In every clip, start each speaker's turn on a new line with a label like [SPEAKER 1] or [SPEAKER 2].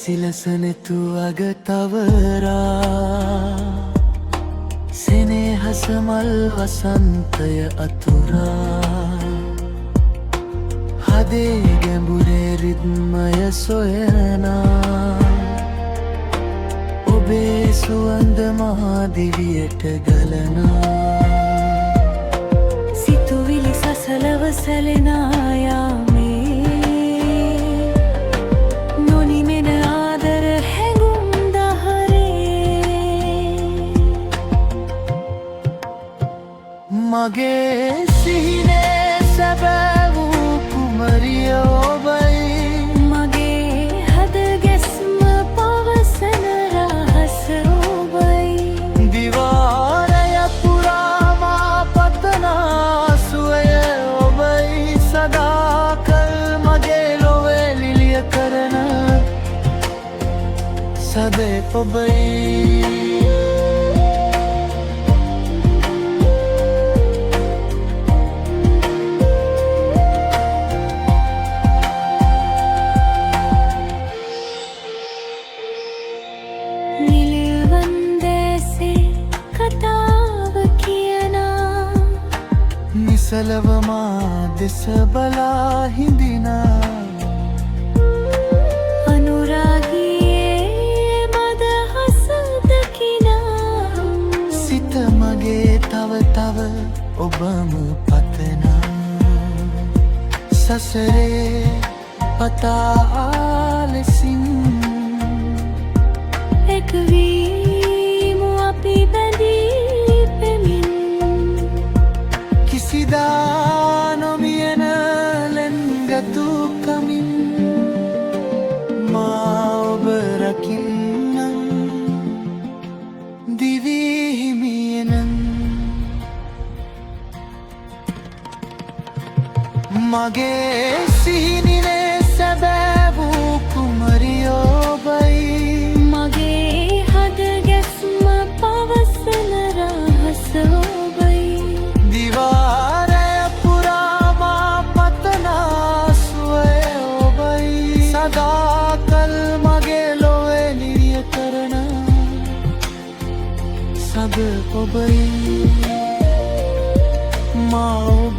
[SPEAKER 1] සිලසනෙතු අගතවරා සෙනෙහස මල් වසන්තය අතුරා හදේ ගැඹුරේ රිද්මය සොයනා ඔබේ සුවඳ මහදිවියට ගලනා
[SPEAKER 2] සිතුවිලි සසලව සැලෙනා යාමේ නොනිමෙන ආදර හැඟුම් දහරේ
[SPEAKER 1] මගේ සිහිනේ සැබෑ වූ කුමරිය ඔබයි
[SPEAKER 2] මගේ හද ගැස්ම පවසන රහස ඔබයි
[SPEAKER 1] දිවාරය පුරාමා පතනා සුවය ඔබයි සදාකල් මගේ ලොවේ ලිලිය කරන සදේ ඔබයි නිසලවමා දෙස බලා හිඳිනා
[SPEAKER 2] අනුරාගියේ මදහස දකිනා
[SPEAKER 1] සිත මගේ තව තව ඔබම පතනා සසරේ පතා ලෙසින්
[SPEAKER 2] එක්වීමු අපි බැඳී පෙමින්
[SPEAKER 1] කිසිදා නොමියන ලෙන්ගතුකමින් මා ඔබ රකින්නම් දිවිහිමියනම් මගේ සිහිනිනේ සැබෑ වූ කුමරිය ඔබයි
[SPEAKER 2] මගේ හද ගැස්ම පවසන රහස ඔබයි
[SPEAKER 1] දිවාරය පුරාමා පතනා සුවය ඔබයි සදාකල් මගේ ලොවේ නිරිය කරන සද ඔබයි මා ඔබ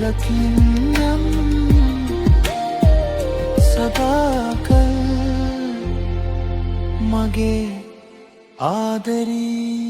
[SPEAKER 1] රකින්නම් සදාකල් මගේ ආදරී